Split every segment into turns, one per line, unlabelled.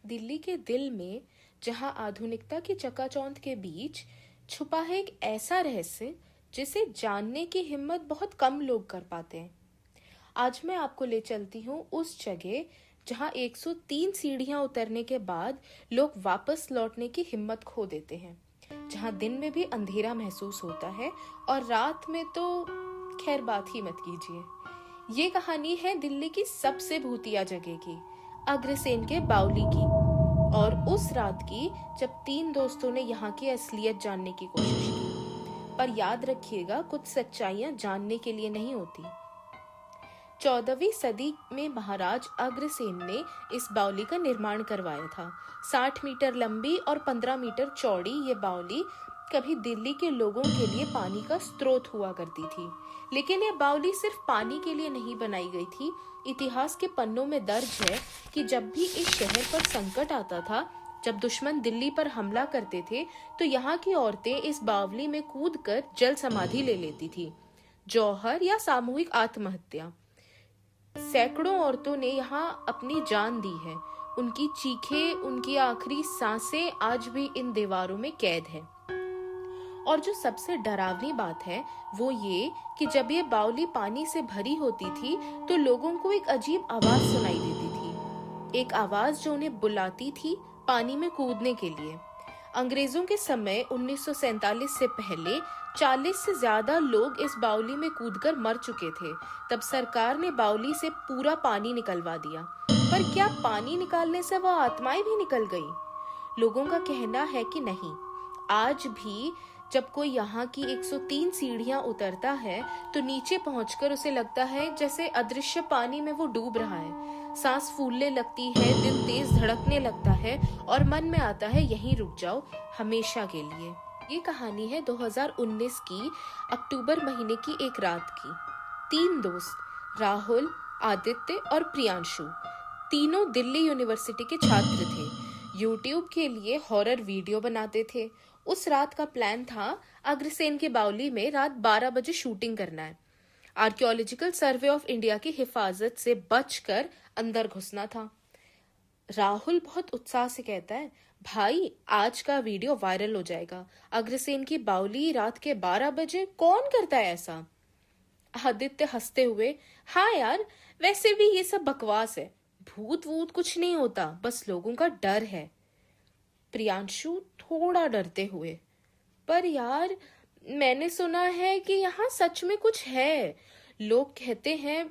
दिल्ली के दिल में, जहां आधुनिकता की चकाचौंध के बीच छुपा है एक ऐसा रहस्य जिसे जानने की हिम्मत बहुत कम लोग कर पाते हैं। आज मैं आपको ले चलती हूँ उस जगह जहाँ 103 सीढ़ियाँ उतरने के बाद लोग वापस लौटने की हिम्मत खो देते हैं, जहाँ दिन में भी अंधेरा महसूस होता है और रात में तो खैर बात ही मत कीजिए। ये कहानी है दिल्ली की सबसे भूतिया जगह की, अग्रसेन के बावली की, और उस रात की जब 3 दोस्तों ने यहाँ की असलियत जानने की कोशिश की। पर याद रखिएगा, कुछ सच्चाइयाँ जानने के लिए नहीं होती। 14वीं सदी में महाराज अग्रसेन ने इस बावली का निर्माण करवाया था। 60 मीटर लंबी और 15 मीटर चौड़ी ये बावली कभी दिल्ली के लोगों के लिए पानी का स्रोत हुआ करती थी। लेकिन ये बावली सिर्फ पानी के लिए नहीं बनाई गई थी। इतिहास के पन्नों में दर्ज है कि जब भी इस शहर पर संकट आता था, जब दुश्मन दिल्ली पर हमला करते थे, तो यहाँ की औरतें इस बावली में कूदकर जल समाधि ले लेती थी। जौहर या सामूहिक आत्महत्या। सैकड़ों औरतों ने यहाँ अपनी जान दी है। उनकी चीखें, उनकी आखिरी सांसें आज भी इन दीवारों में कैद है। और जो सबसे डरावनी बात है वो ये कि जब ये बावली पानी से भरी होती थी तो लोगों को एक अजीब आवाज सुनाई देती थी, एक आवाज जो उन्हें बुलाती थी पानी में कूदने के लिए। अंग्रेजों के समय 1947 से पहले 40 से ज्यादा लोग इस बावली में कूदकर मर चुके थे। तब सरकार ने बावली से पूरा पानी निकलवा दिया। पर क्या पानी निकालने से वह आत्माएं भी निकल गई? लोगों का कहना है कि नहीं। आज भी जब कोई यहाँ की 103 सीढ़ियां उतरता है तो नीचे पहुंचकर उसे लगता है जैसे अदृश्य पानी में वो डूब रहा है। सांस फूलने लगती है, दिल तेज धड़कने लगता है और मन में आता है यहीं रुक जाओ हमेशा के लिए। ये कहानी है 2019 की अक्टूबर महीने की एक रात की। 3 दोस्त, राहुल, आदित्य और प्रियांशु, तीनों दिल्ली यूनिवर्सिटी के छात्र थे। यूट्यूब के लिए हॉरर वीडियो बनाते थे। उस रात का प्लान था अग्रसेन के बावली में रात 12 बजे शूटिंग करना है। आर्कियोलॉजिकल सर्वे ऑफ इंडिया की हिफाजत से बचकर अंदर घुसना था। राहुल बहुत उत्साह से कहता है, भाई आज का वीडियो वायरल हो जाएगा। अग्रसेन की बावली रात के 12 बजे, कौन करता है ऐसा? आदित्य हंसते हुए, हाँ यार, वैसे भी ये सब बकवास है, भूत वूत कुछ नहीं होता, बस लोगों का डर है। प्रियांशु थोड़ा डरते हुए, पर यार मैंने सुना है कि यहाँ सच में कुछ है, लोग कहते हैं।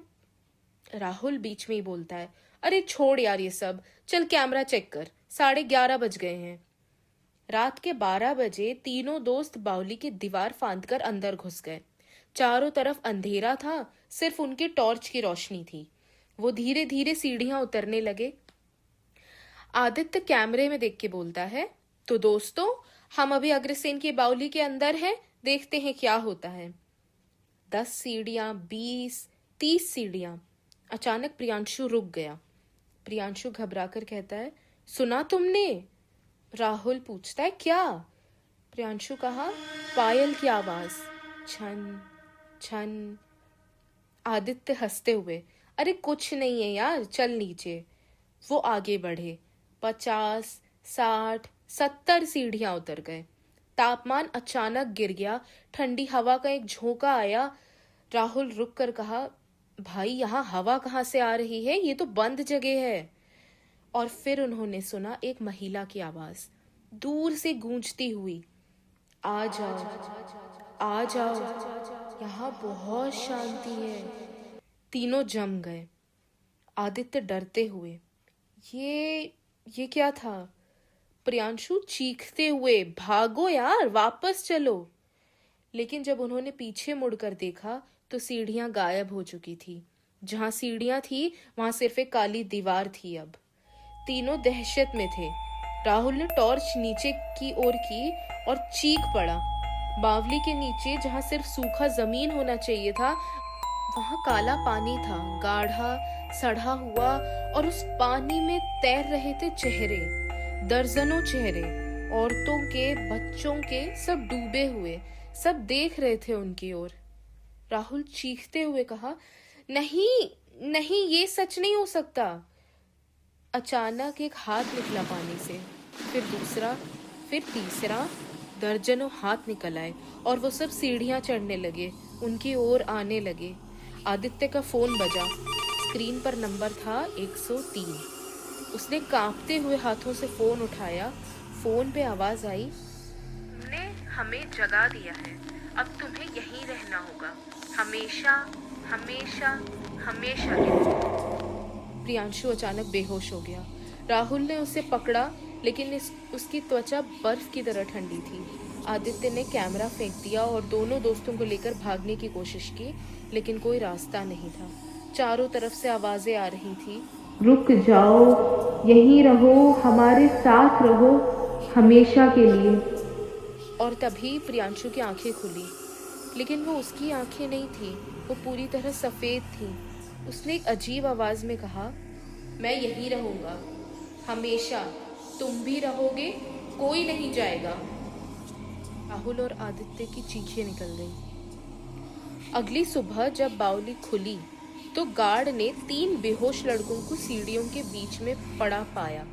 राहुल बीच में ही बोलता है, अरे छोड़ यार ये सब, चल कैमरा चेक कर, 11:30 बज गए हैं। रात के 12 बजे तीनों दोस्त बावली की दीवार फांदकर अंदर घुस गए। चारों तरफ अंधेरा था, सिर्फ उनके टॉर्च की रोशनी थी। वो धीरे धीरे सीढ़ियां उतरने लगे। आदित्य कैमरे में देख के बोलता है, तो दोस्तों हम अभी अग्रसेन की बावली के अंदर हैं, देखते हैं क्या होता है। 10 सीढ़ियां, 20, 30 सीढ़ियां। अचानक प्रियांशु रुक गया। प्रियांशु घबराकर कहता है, सुना तुमने? राहुल पूछता है, क्या? प्रियांशु कहा, पायल की आवाज, छन छन। आदित्य हंसते हुए, अरे कुछ नहीं है यार, चल नीचे। वो आगे बढ़े। 50, 60, 70 सीढ़ियां उतर गए। तापमान अचानक गिर गया, ठंडी हवा का एक झोंका आया। राहुल रुक कर कहा, भाई यहाँ हवा कहाँ से आ रही है, ये तो बंद जगह है। और फिर उन्होंने सुना एक महिला की आवाज, दूर से गूंजती हुई, आ जाओ आ जाओ, यहाँ बहुत शांति है। तीनों जम गए। आदित्य डरते हुए, ये क्या था? प्रियांशु चीखते हुए, भागो यार, वापस चलो। लेकिन जब उन्होंने पीछे मुड़कर देखा तो सीढ़ियां गायब हो चुकी थी। जहां सीढ़ियां थी वहां सिर्फ एक काली दीवार थी। अब तीनों दहशत में थे। राहुल ने टॉर्च नीचे की ओर की और चीख पड़ा। बावली के नीचे जहां सिर्फ सूखा जमीन होना चाहिए था, वहां काला पानी था, गाढ़ा, सड़ा हुआ, और उस पानी में तैर रहे थे चेहरे, दर्जनों चेहरे, औरतों के, बच्चों के, सब डूबे हुए, सब देख रहे थे उनकी ओर। राहुल चीखते हुए कहा, नहीं नहीं, ये सच नहीं हो सकता। अचानक एक हाथ निकला पानी से, फिर दूसरा, फिर तीसरा। दर्जनों हाथ निकल आए और वो सब सीढ़ियां चढ़ने लगे, उनकी ओर आने लगे। आदित्य का फोन बजा। स्क्रीन पर नंबर था 103। उसने कांपते हुए हाथों से फोन उठाया। फोन पे आवाज आई, तुमने हमें जगा दिया है, अब तुम्हें यहीं रहना होगा, हमेशा हमेशा हमेशा के लिए। प्रियांशु अचानक बेहोश हो गया। राहुल ने उसे पकड़ा, लेकिन उसकी त्वचा बर्फ की तरह ठंडी थी। आदित्य ने कैमरा फेंक दिया और दोनों दोस्तों को लेकर भागने की कोशिश की, लेकिन कोई रास्ता नहीं था। चारों तरफ से आवाजें आ रही थी, रुक जाओ, यहीं रहो, हमारे साथ रहो, हमेशा के लिए। और तभी प्रियांशु की आंखें खुली, लेकिन वो उसकी आंखें नहीं थी, वो पूरी तरह सफेद थी। उसने एक अजीब आवाज में कहा, मैं यहीं रहूंगा, हमेशा, तुम भी रहोगे, कोई नहीं जाएगा। राहुल और आदित्य की चीखें निकल गई। अगली सुबह जब बावली खुली तो गार्ड ने 3 बेहोश लड़कों को सीढ़ियों के बीच में पड़ा पाया।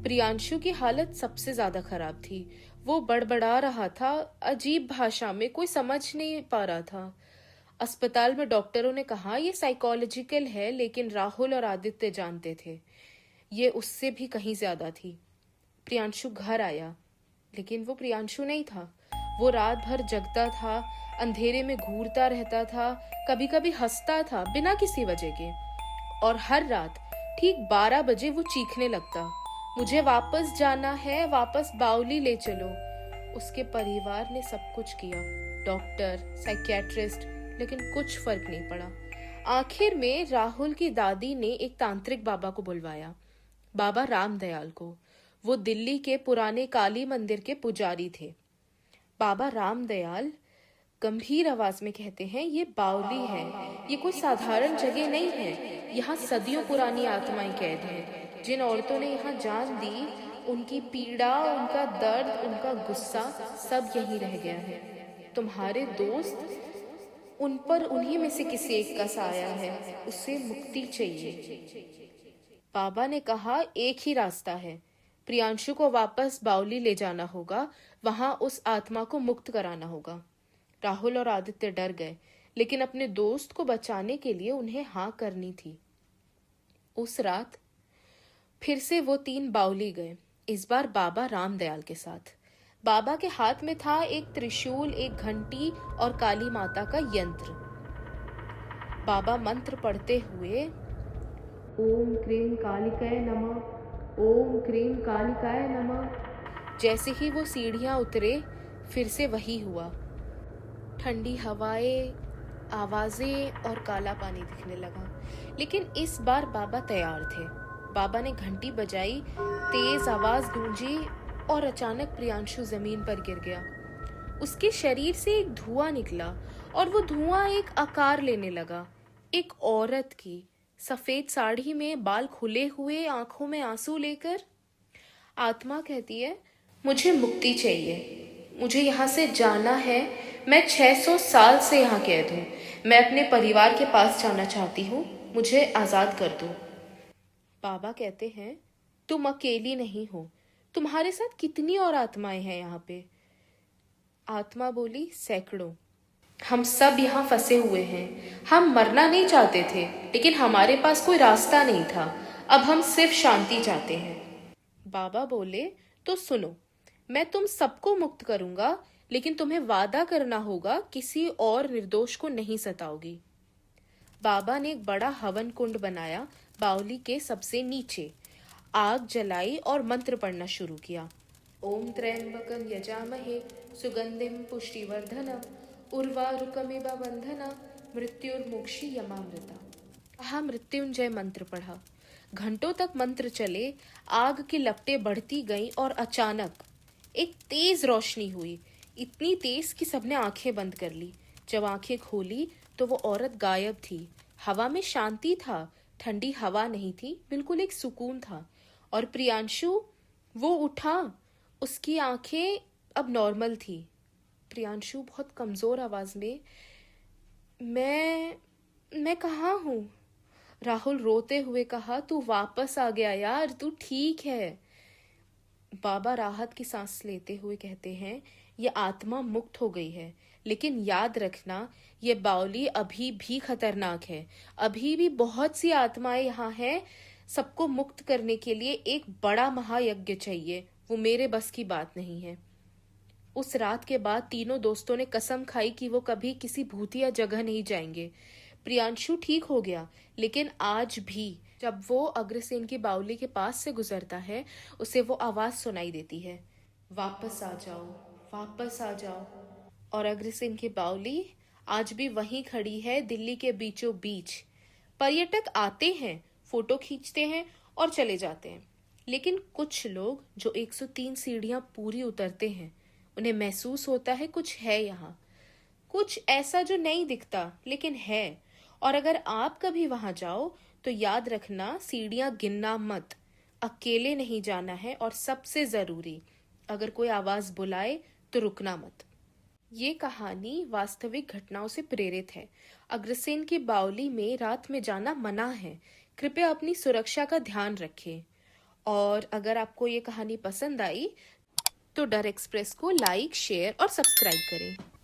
प्रियांशु की हालत सबसे ज्यादा खराब थी। वो बड़बड़ा रहा था, अजीब भाषा में, कोई समझ नहीं पा रहा था। अस्पताल में डॉक्टरों ने कहा ये साइकोलॉजिकल है, लेकिन राहुल और आदित्य जानते थे ये उससे भी कहीं ज्यादा थी। प्रियांशु घर आया, लेकिन वो प्रियांशु नहीं था। वो रात भर जगता था, अंधेरे में घूरता रहता था, कभी कभी हंसता था बिना किसी वजह के। और हर रात ठीक 12 बजे वो चीखने लगता, मुझे वापस जाना है, वापस बावली ले चलो। उसके परिवार ने सब कुछ किया, डॉक्टर, साइकियाट्रिस्ट, लेकिन कुछ फर्क नहीं पड़ा। आखिर में राहुल की दादी ने एक तांत्रिक बाबा को बुलवाया, बाबा रामदयाल को। वो दिल्ली के पुराने काली मंदिर के पुजारी थे। बाबा रामदयाल गंभीर आवाज में कहते हैं, ये बावली है, ये कोई साधारण जगह नहीं है। यहाँ सदियों पुरानी आत्माएं कैद हैं। जिन औरतों ने यहाँ जान दी, उनकी पीड़ा, उनका दर्द, उनका गुस्सा सब यहीं रह गया है। तुम्हारे दोस्त, उन पर उन्हीं में से किसी एक का साया है, उसे मुक्ति चाहिए। बाबा ने कहा, एक ही रास्ता है, प्रियांशु को वापस बावली ले जाना होगा, वहां उस आत्मा को मुक्त कराना होगा। राहुल और आदित्य डर गए, लेकिन अपने दोस्त को बचाने के लिए उन्हें हाँ करनी थी। उस रात फिर से वो 3 बावली गए, इस बार बाबा रामदयाल के साथ। बाबा के हाथ में था एक त्रिशूल, एक घंटी और काली माता का यंत्र। बाबा मंत्र पढ़ते हुए, ओम क्रीम कालिकाय नमः, ओम क्रीम कालिकाय नमः। जैसे ही वो सीढ़ियां उतरे, फिर से वही हुआ। ठंडी हवाएं, आवाजें और काला पानी दिखने लगा। लेकिन इस बार बाबा तैयार थे। बाबा ने घंटी बजाई, तेज आवाज गूंजी और अचानक प्रियांशु जमीन पर गिर गया। उसके शरीर से एक धुआं निकला और वो धुआं एक आकार लेने लगा, एक औरत की, सफेद साड़ी में, बाल खुले हुए, आंखों में आंसू लेकर। आत्मा कहती है, मुझे मुक्ति चाहिए, मुझे यहाँ से जाना है, मैं 600 साल से यहाँ कैद हूँ, मैं अपने परिवार के पास जाना चाहती हूँ, मुझे आजाद कर दो। बाबा कहते हैं, तुम अकेली नहीं हो, तुम्हारे साथ कितनी और आत्माएं हैं यहाँ पे। आत्मा बोली, सैकड़ों। हम सब यहाँ फंसे हुए हैं। हम मरना नहीं चाहते थे, लेकिन हमारे पास कोई रास्ता नहीं था। अब हम सिर्फ शांति चाहते हैं। बाबा बोले, तो सुनो, मैं तुम सबको मुक्त करूंगा, लेकिन तुम्हें वादा करना होगा किसी और निर्दोष को नहीं सताओगी। बाबा ने एक बड़ा हवन कुंड बनाया, बावली के सबसे नीचे। आग जलाई और मंत्र पढ़ना शुरू किया। ओम त्र्यंबकं यजामहे सुगंधिम पुष्टिवर्धनम उर्वारुकमिव बंधना मृत्युर्मुक्षीयमामृता। कहा, मृत्युंजय मंत्र पढ़ा। घंटों तक मंत्र चले, आग की लपटें बढ़ती गईं और अचानक एक तेज रोशनी हुई, इतनी तेज कि सबने आंखें बंद कर ली। जब आंखें खोली तो वो औरत गायब थी। हवा में शांति था, ठंडी हवा नहीं थी, बिल्कुल एक सुकून था। और प्रियांशु, वो उठा, उसकी आंखें अब नॉर्मल थी। प्रियांशु बहुत कमजोर आवाज में, मैं कहाँ हूँ, राहुल रोते हुए कहा, तू वापस आ गया यार, तू ठीक है। बाबा राहत की सांस लेते हुए कहते हैं, ये आत्मा मुक्त हो गई है, लेकिन याद रखना ये बावली अभी भी खतरनाक है। अभी भी बहुत सी आत्माएं यहाँ हैं। सबको मुक्त करने के लिए एक बड़ा महायज्ञ चाहिए, वो मेरे बस की बात नहीं है। उस रात के बाद तीनों दोस्तों ने कसम खाई कि वो कभी किसी भूतिया जगह नहीं जाएंगे। प्रियांशु ठीक हो गया, लेकिन आज भी जब वो अग्रसेन की बावली के पास से गुजरता है, उसे वो आवाज सुनाई देती है, वापस आ जाओ, वापस आ जाओ। और अग्रसेन की बावली आज भी वहीं खड़ी है, दिल्ली के बीचों बीच। पर्यटक आते हैं, फोटो खींचते हैं और चले जाते हैं, लेकिन कुछ लोग जो 103 सीढ़ियां पूरी उतरते हैं, उन्हें महसूस होता है कुछ है यहाँ, कुछ ऐसा जो नहीं दिखता लेकिन है। और अगर आप कभी वहां जाओ तो याद रखना, सीढ़ियां गिनना मत, अकेले नहीं जाना है, और सबसे जरूरी, अगर कोई आवाज बुलाए तो रुकना मत। ये कहानी वास्तविक घटनाओं से प्रेरित है। अग्रसेन की बावली में रात में जाना मना है। कृपया अपनी सुरक्षा का ध्यान रखें। और अगर आपको ये कहानी पसंद आई तो डर एक्सप्रेस को लाइक, शेयर और सब्सक्राइब करें।